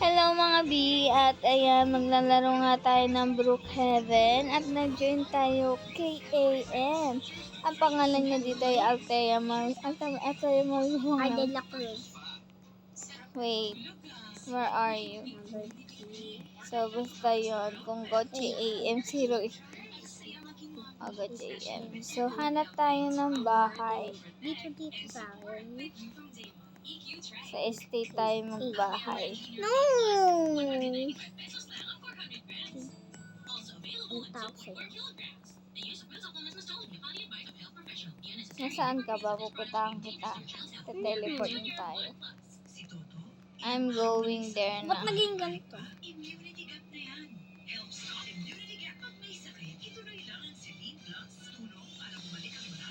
Hello mga B, at ayan, maglalaro nga tayo ng Brookhaven at nag-join tayo KAM. Ang pangalan niya dito ay Althea Marlon. Adela Cruz. Wait, where are you? So, basta yun, kung Gochi AM 0. Gochi AM. So, hanap tayo ng bahay. Dito sa akin. Sa estate tayo magbahay. No! Ang tawag sa'yo. Nasaan ka ba? Pupuntahan kita. Te-teleport na tayo. I'm going there Ba't na. naging ganito?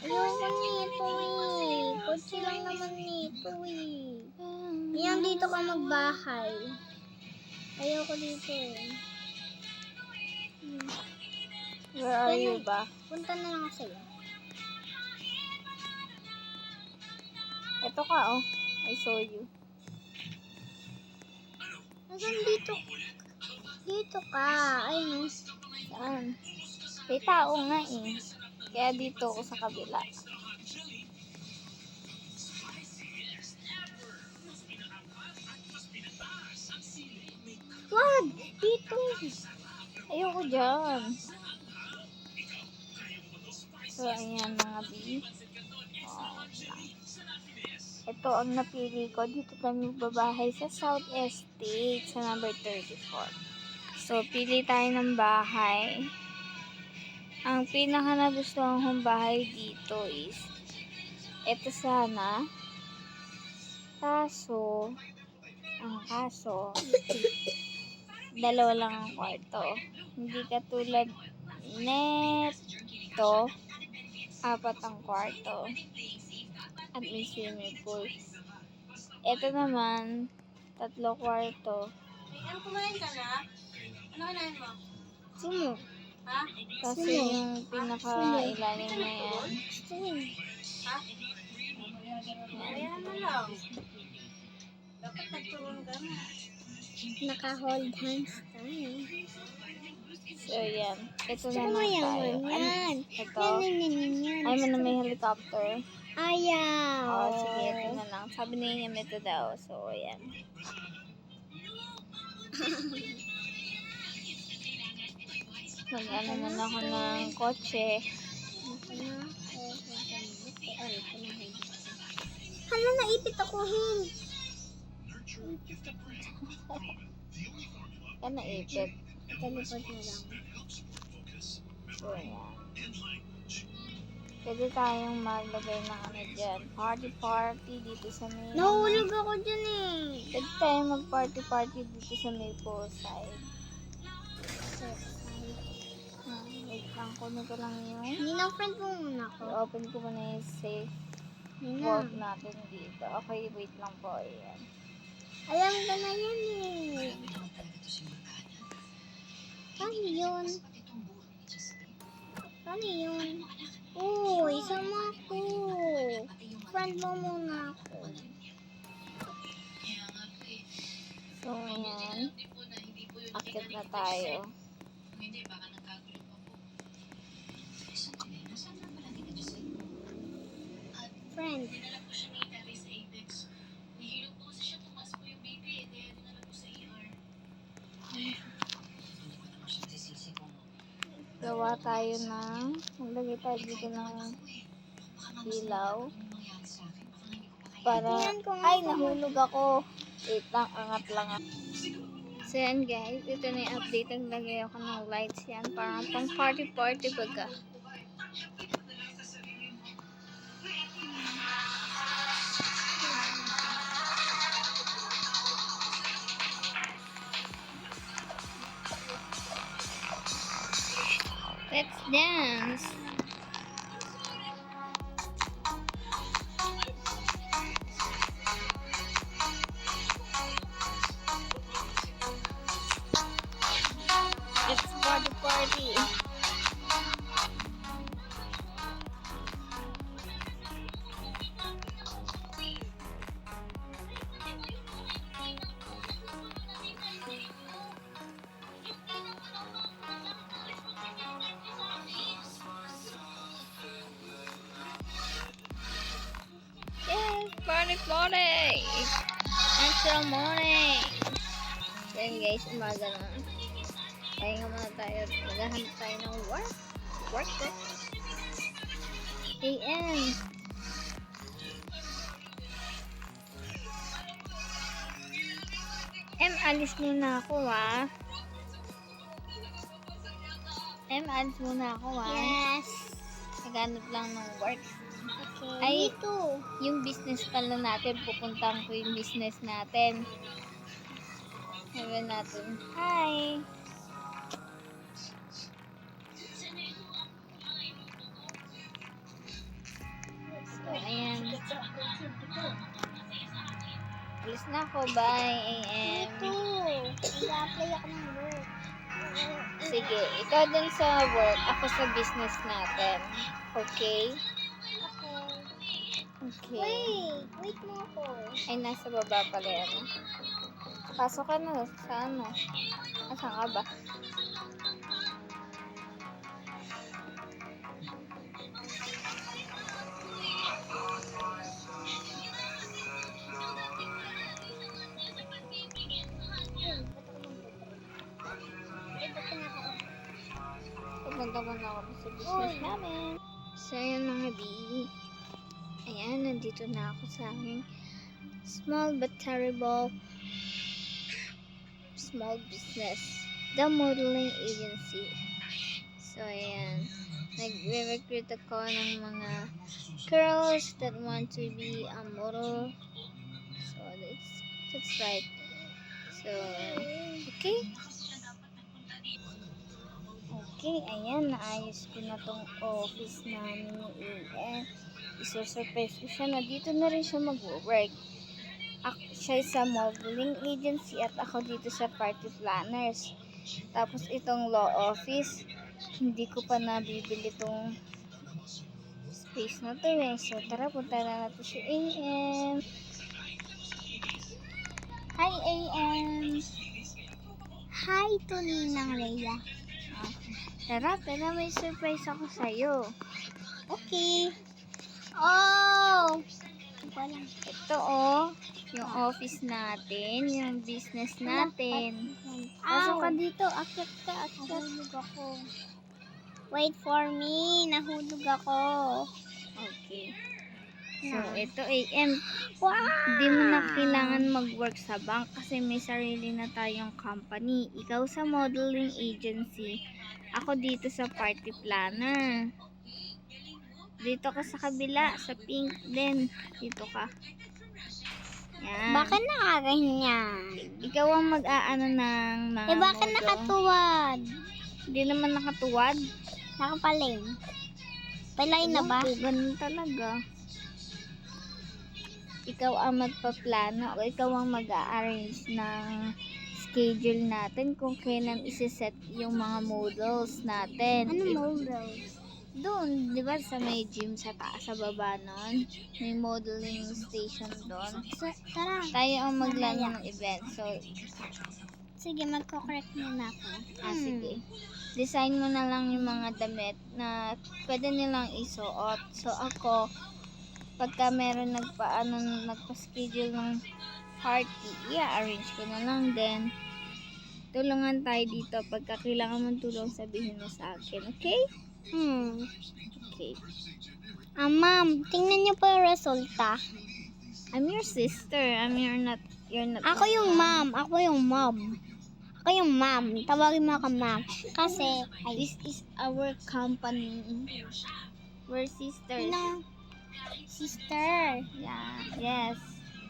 Ayoko nito eh. Kotse lang naman nito eh. Yan, dito ka magbahay. Ayoko dito eh. Where are you ba? Punta na lang ako sa'yo. Ito ka oh. I saw you. Nasaan dito? Dito ka. Ay no. Saan? May tao nga eh. Kaya dito ako sa kabila. Wag! Dito! Ayoko dyan. So, ayan mga B. Ito ang napili ko. Dito tayo magbabahay sa South Estate sa number 34. So, pili tayo ng bahay. Ang pinaka nagustuhan kong bahay dito is ito sana. Kaso, dalawa lang ang kwarto. Hindi katulad neto, 4 ang kwarto. At may swimming pool. Ito naman, 3 kwarto. Ano kumain ka na? Ano kanain mo? Sumo. Ha? Kasi yung pinaka-ilalim na yan. Sumo. Ha? Ayan mo lang. Dapat nagturon ka na. Naka-hold hands tayo. So, yan. Ito na Ano lang yan? tayo. Yan. Ito. Yan. Ay, may helicopter. Ayaw. Oh, sige, ito na lang. Sabi niya ito daw. So, ayan. Mag-ano muna ako ng kotse. Hala, naipit ako, Hin. Yan, naipit. Teleport na lang. So, ayan. Pwede tayong maglagay ng ano dyan. Party dito sa may... Nahulog ako dyan eh. Pwede tayong mag-party dito sa Maple side. Wait lang, kunin ko lang yun. Ninang friend mo muna ako. I-open ko muna yung safe vault natin dito. Okay, wait lang po. Ayan. Alam ka na yan eh. Paano yun? Paano yun? Uy, sama ko. Friend mo muna ako. So, ayan. Akit na tayo. Friend. Gawa tayo ng... Maglagay tayo dito ng ilaw. Para... Ay, nahulog ako. Wait lang, angat lang ako. So yan guys, ito na yung update. Naglagay ako ng lights yan. Parang pang party baga. Let's dance! It's party! morning! Extra morning! So yun guys, umaga na. Kaya nga muna tayo, maghahanap tayo ng work. Work. AM. Alis muna ako alis muna ako Yes. Naghanap lang ng work. Okay. Ay, Dito. yung business pala natin, pupuntahan ko yung business natin. Sabi natin, hi! So, ayan. Alis na ako, bye, AM. Dito. Nag-apply ako ng work. Sige, ikaw dun sa work, ako sa business natin. Okay? Okay. Wait mo ako. Ay, nasa baba pala yan. Pasok ka na sa ano? Asan ka ba? Pupunta muna ako sa business namin. So, ayan mga B. Ayan, nandito na ako sa aking small but terrible small business. The modeling agency. So, ayan. Nag-recruit ako ng mga girls that want to be a model. So, that's right. So, okay. Okay, ayan. Naayos ko na tong office namin ni AM. Iso-surprise ko siya na dito na rin siya mag-work. Siya sa modeling agency at ako dito sa party planners. Tapos itong law office, hindi ko pa nabibili itong space na to eh. So tara, punta na natin si AM. Hi AM! Hi, Tuninang Rhea. Tara, may surprise ako sa'yo. Okay. Oh! Walang. Ito yung office natin, yung business natin. Pasok ka dito. Akit ka. Nahulog ako. Wait for me. Nahulog ako. Okay. So, ito AM. Wow! Hindi mo na kailangan mag-work sa bank kasi may sarili na tayong company. Ikaw sa modeling agency, ako dito sa party planner. Dito ka sa kabila, sa pink din. Dito ka. Yan. Bakit nakaganyan? Ikaw ang mag-aano ng mga Bakit model. nakatuwad? Hindi naman nakatuwad. Nakapaling. Palay na ba? Ganun talaga. Ikaw ang magpaplano o ikaw ang mag-a-arrange ng schedule natin kung kailan isi-set yung mga models natin. Ano models? Doon, di ba sa may gym sa taas, sa baba nun, may modeling station doon. Tara. Tayo ang maglano ng event. So, Sige, magko-correct muna ako. sige. Design mo na lang yung mga damit na pwede nilang isuot. So, ako, pagka meron nagpa-schedule ng party, i-arrange ko na lang din. Tulungan tayo dito. Pagka kailangan mong tulong, sabihin mo sa akin. Okay? Okay. Ma'am, tingnan niyo po yung resulta. I'm your sister. You're not Ako yung ma'am. Ako yung ma'am. Tawagin mo ako ma'am. Kasi, This is our company. We're sisters. Sister. Yeah. Yes.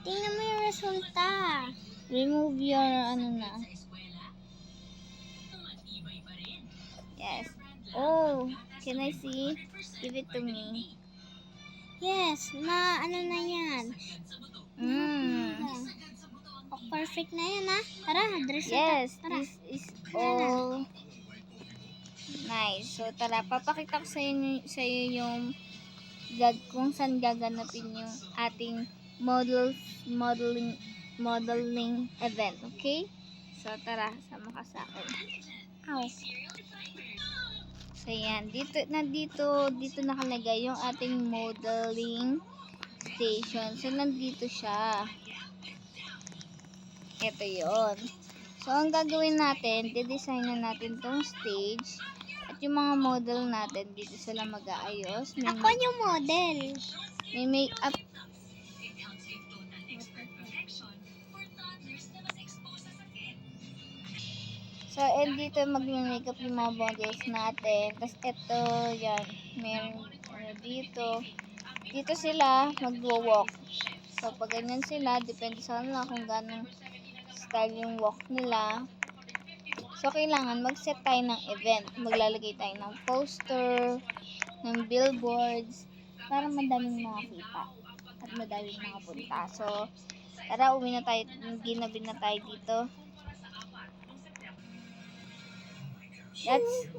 Tingnan mo yung resulta. Remove your Yes. Oh, can I see? Give it to me. Yes, ano na yan. Oh, perfect na yan Tara, dress Yes, Tara. this is all nice. So, tara, papakita ko sa iyo yung kung saan gaganapin yung ating modeling event. Okay? So, tara, sama ka sa akin. Ow. So, yan. Dito nakalagay yung ating modeling station. So, nandito siya. Ito yon. So, ang gagawin natin, didesign na natin tong stage. At yung mga model natin, dito sila mag-aayos. Ako yung model. May make-up. So, and dito mag-makeup yung mga models natin. Tapos, ito, yan. Meron dito. Dito sila mag-walk. So, pag ganyan sila, depende sa kanila kung ganong style yung walk nila. So, kailangan mag-set tayo ng event. Maglalagay tayo ng poster, ng billboards, para madaming makakita at madaming makapunta. So, tara, uwi na tayo, ginabi na tayo dito.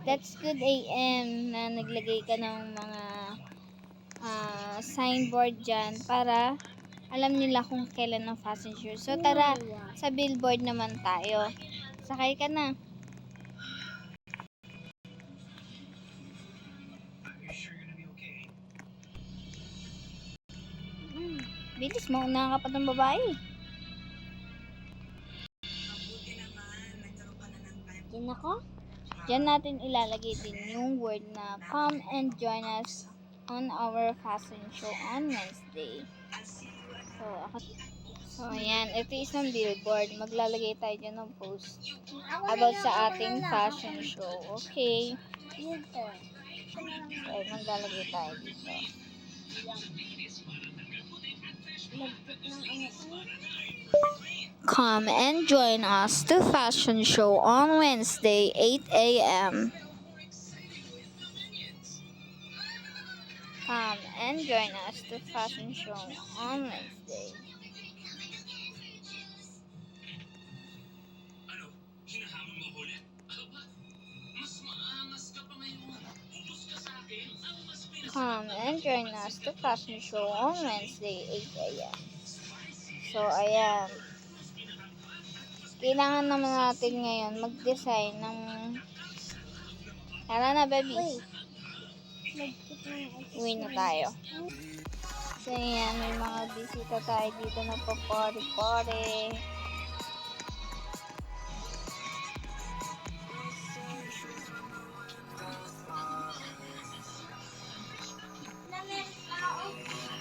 That's good AM na naglagay ka ng mga signboard dyan para alam nila kung kailan ang fashion show. So, tara, sa billboard naman tayo. Sakay ka na. Bilis, mauna ka pa ng babae. Yan ako? Diyan natin ilalagay din yung word na come and join us on our fashion show on Wednesday. So, ayan. Ito isang billboard. Maglalagay tayo dyan ng post about sa ating fashion show. Okay. Dito. So, maglalagay tayo dito. Come and join us to fashion show on Wednesday, 8 a.m. Come and join us to fashion show on Wednesday. Come and join us to fashion show on Wednesday, 8 a.m. So, ayan. Kailangan naman natin ngayon mag-design ng... Tara na, baby. Uwi na tayo. So, ayan. May mga bisita tayo dito na pa-party-party.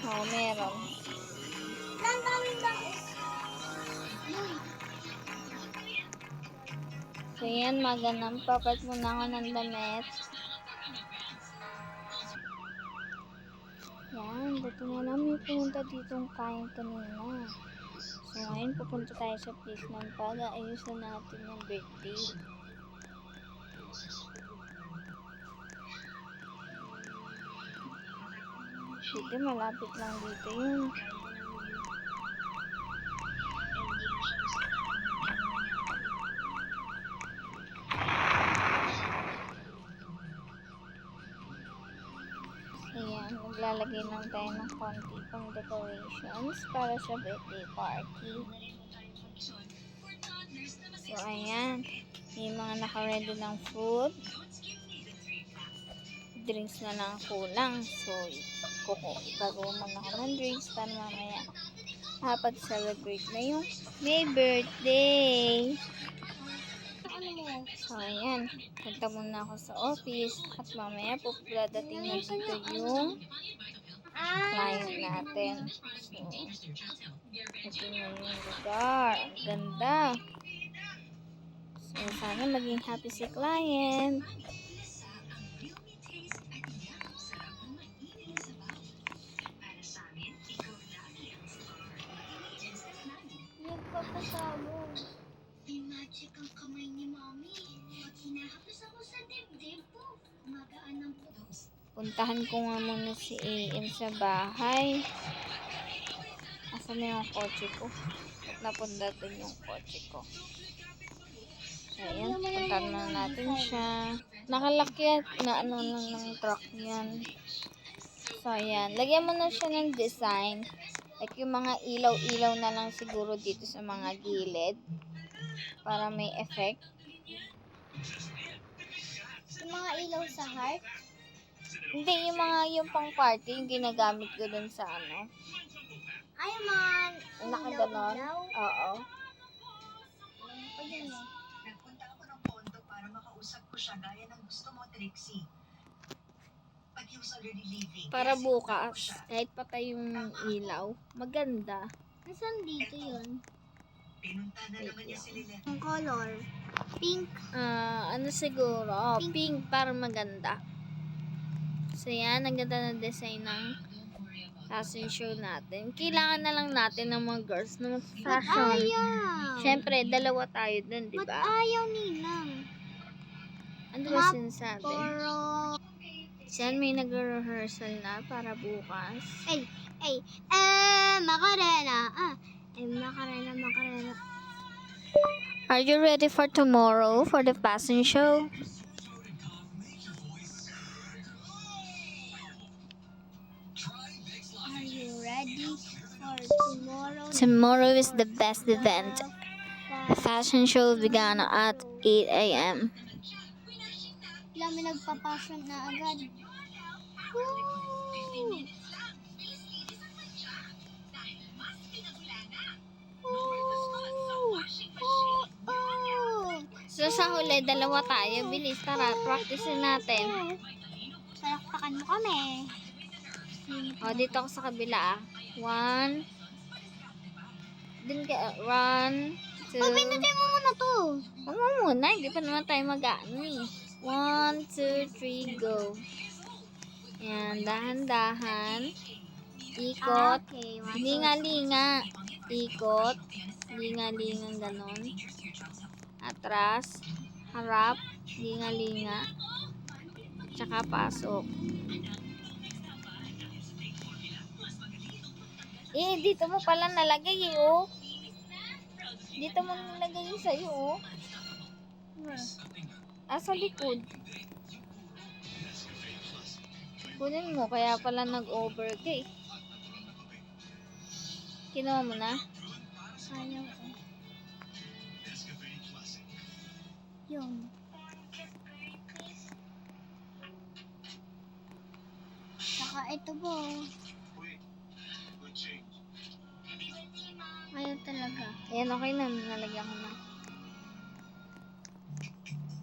Oo, meron. So, yan, magandang papat muna ako ng damit. Yan, buti nga lang may pumunta ditong kain kanina. So, ngayon pupunta tayo sa place ng pag-aayusan natin yung birthday. Dito, malapit lang dito yun. Ayan, maglalagay lang tayo ng konti pang decorations para sa birthday party. So, ayan. May mga naka-ready ng food. Drinks na lang kulang. So, gagawa muna ako ng drinks para mamaya celebrate na yung may birthday. So, ayan. Punta muna ako sa office at mamaya dadating na dito yung client natin. So, ito na yung lugar. Ang ganda. So, sana maging happy si client. Pagkasabog. May magic ang kamay ni Mommy. Pag hinahapos ako sa dibdib po, magaan ang putos. Puntahan ko nga muna si AM sa bahay. Asan na yung kotse ko? At napunta dun yung kotse ko. So, ayan. Puntahan na natin siya. Nakalaki na ano lang ng truck niyan. So, ayan. Lagyan mo na siya ng design. Like yung mga ilaw-ilaw na lang siguro dito sa mga gilid. Para may effect. Yung mga ilaw sa heart. Hindi, yung pang party, yung ginagamit ko dun sa ano. Ay, man. Nakaganon? Oo. Nagpunta ako ng Pondo para makausap ko siya gaya ng gusto mo, Trixie. But he was already leaving. Para Kaya bukas, sinundan ko siya. kahit patay yung ilaw, maganda. Nasaan dito yun? Pinunta na Wait naman niya lang. si Lilith. Ang color. Pink. Ano siguro? Pink para maganda. So yan, ang ganda ng design ng fashion show natin. Kailangan na lang natin ng mga girls na mag-fashion. Ayaw. Siyempre, dalawa tayo dun, di Ba't ba? ayaw, Ninang? Ano ba sinasabi? Poro. Siyan, may nag-rehearsal na para bukas. Macarena. Macarena. Are you ready for tomorrow for the fashion show? Are you ready for tomorrow? Tomorrow is the best event. The fashion show began at 8 a.m. Bigla may nagpa-passion na agad. Woo! So sa huli, dalawa tayo. Bilis, tara, practicein natin. Palakpakan mo kami. O, dito ako sa kabila. 1. Din ka, 1, 2. Pindutin mo muna to. Huwag mo muna, hindi pa naman tayo mag-ano eh. 1, 2, 3, go. Yan, dahan-dahan. Ikot. Okay. Linga-linga. Ikot. Linga-linga, ganon. Atras. Harap. Linga-linga. Tsaka pasok. Dito mo pala nalagay oh. Dito mo nalagay yung sa'yo oh. Sa likod. Kunin mo, kaya pala nag-over ka eh. Kinuha mo na? Ayaw ko. Yun. Saka ito po. Ayaw talaga. Ayan, okay na. Nalagyan ko na.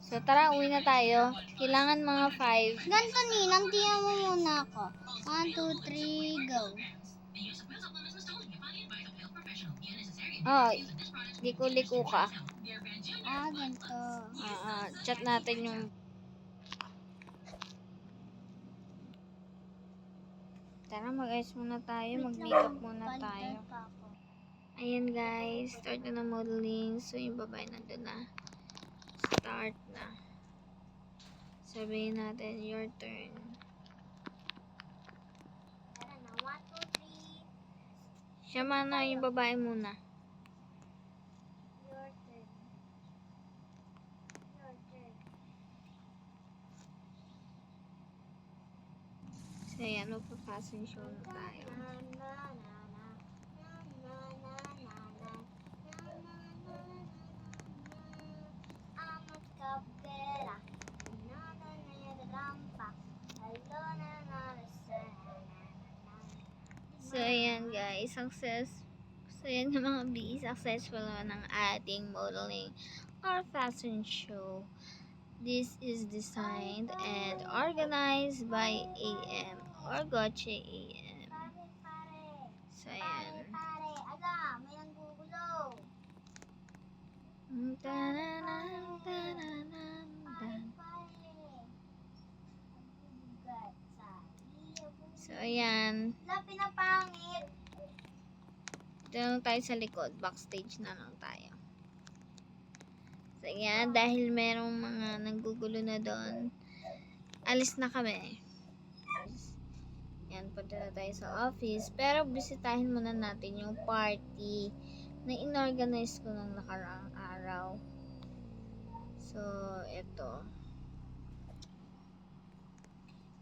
So, tara, uwi na tayo. Kailangan mga 5. Ganito, Ninang. Tingnan mo muna ako. 1, 2, 3, go. Oh, liko-liko ka. Ganito. Chat natin yung... Tara, mag-ayos muna tayo. Mag-makeup muna tayo. Ayan guys, start na ng modeling. So, yung babae nandun na. Start na. Sabihin natin, your turn. Tara na, 1, 2, 3. Siya mana yung babae muna. Your turn. Your turn. So, ayan, magpa-fashion show na tayo. So, ayan guys, So, ayan yung mga successful ng ating modeling or fashion show. This is designed and organized by AM or Goche AM. So, ayan. Pare, aga, may nanggugulo. Tananan, tananan, tan. So, ayan. Wala, pinapangit. Dito lang tayo sa likod. Backstage na lang tayo. So, ayan. Dahil merong mga nanggugulo na doon, alis na kami. Yan, punta na tayo sa office. Pero, bisitahin muna natin yung party na inorganize ko nung nakaraang araw. So, ito.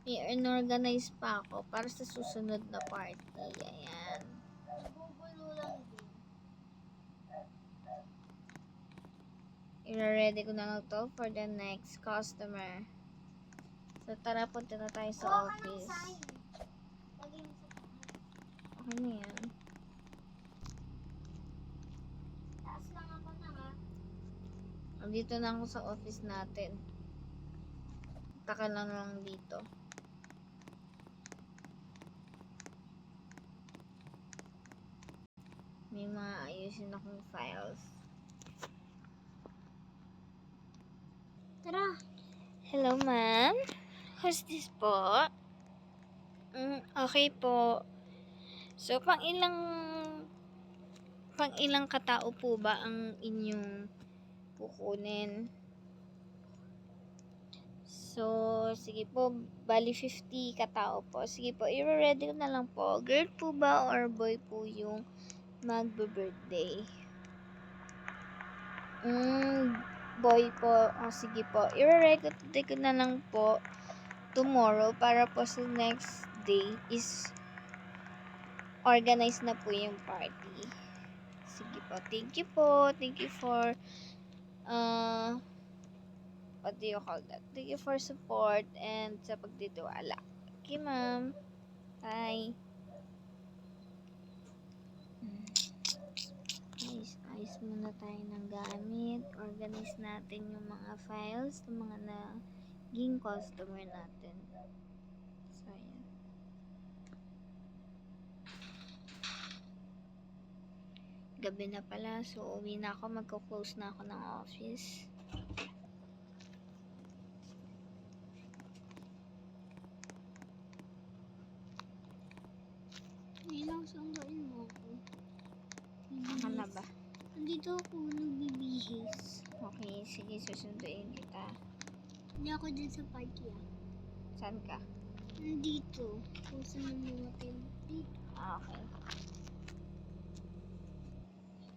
I-organize pa ako para sa susunod na party. Ayan. Nagugulo lang din. I-ready ko na lang to for the next customer. So, tara, punta na tayo sa office. Lagay mo sa Okay na yan. lang ako na ha. Andito na ako sa office natin. Taka lang dito. May mga ayusin akong files. Tara. Hello, ma'am. Who's this po? Okay po. So, pang ilang katao po ba ang inyong kukunin? So, sige po, bali 50 katao po. Sige po, i-ready ko na lang po. Girl po ba or boy po yung magbe-birthday? Boy po. O, sige po. I-ready ko na lang po tomorrow para po sa next day is organize na po yung party. Sige po. Thank you po. Thank you for what do you call that? Thank you for support and sa pagtitiwala. Okay, ma'am. Bye. Ayos muna tayo ng gamit. Organize natin yung mga files ng mga naging customer natin. So, ayan. Gabi na pala. So, uwi na ako. Magko-close na ako ng office. Ilang sanggain mo ako. Ako na ba? Andito ako nagbibihis. Okay, sige. Susunduin kita. Hindi ako dun sa party ah. Saan ka? Nandito. Kung saan mga tayo dito. Okay.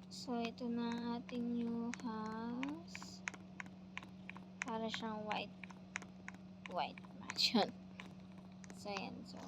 So, ito na ang ating new house. Para siyang white mansion. So, ayan. So,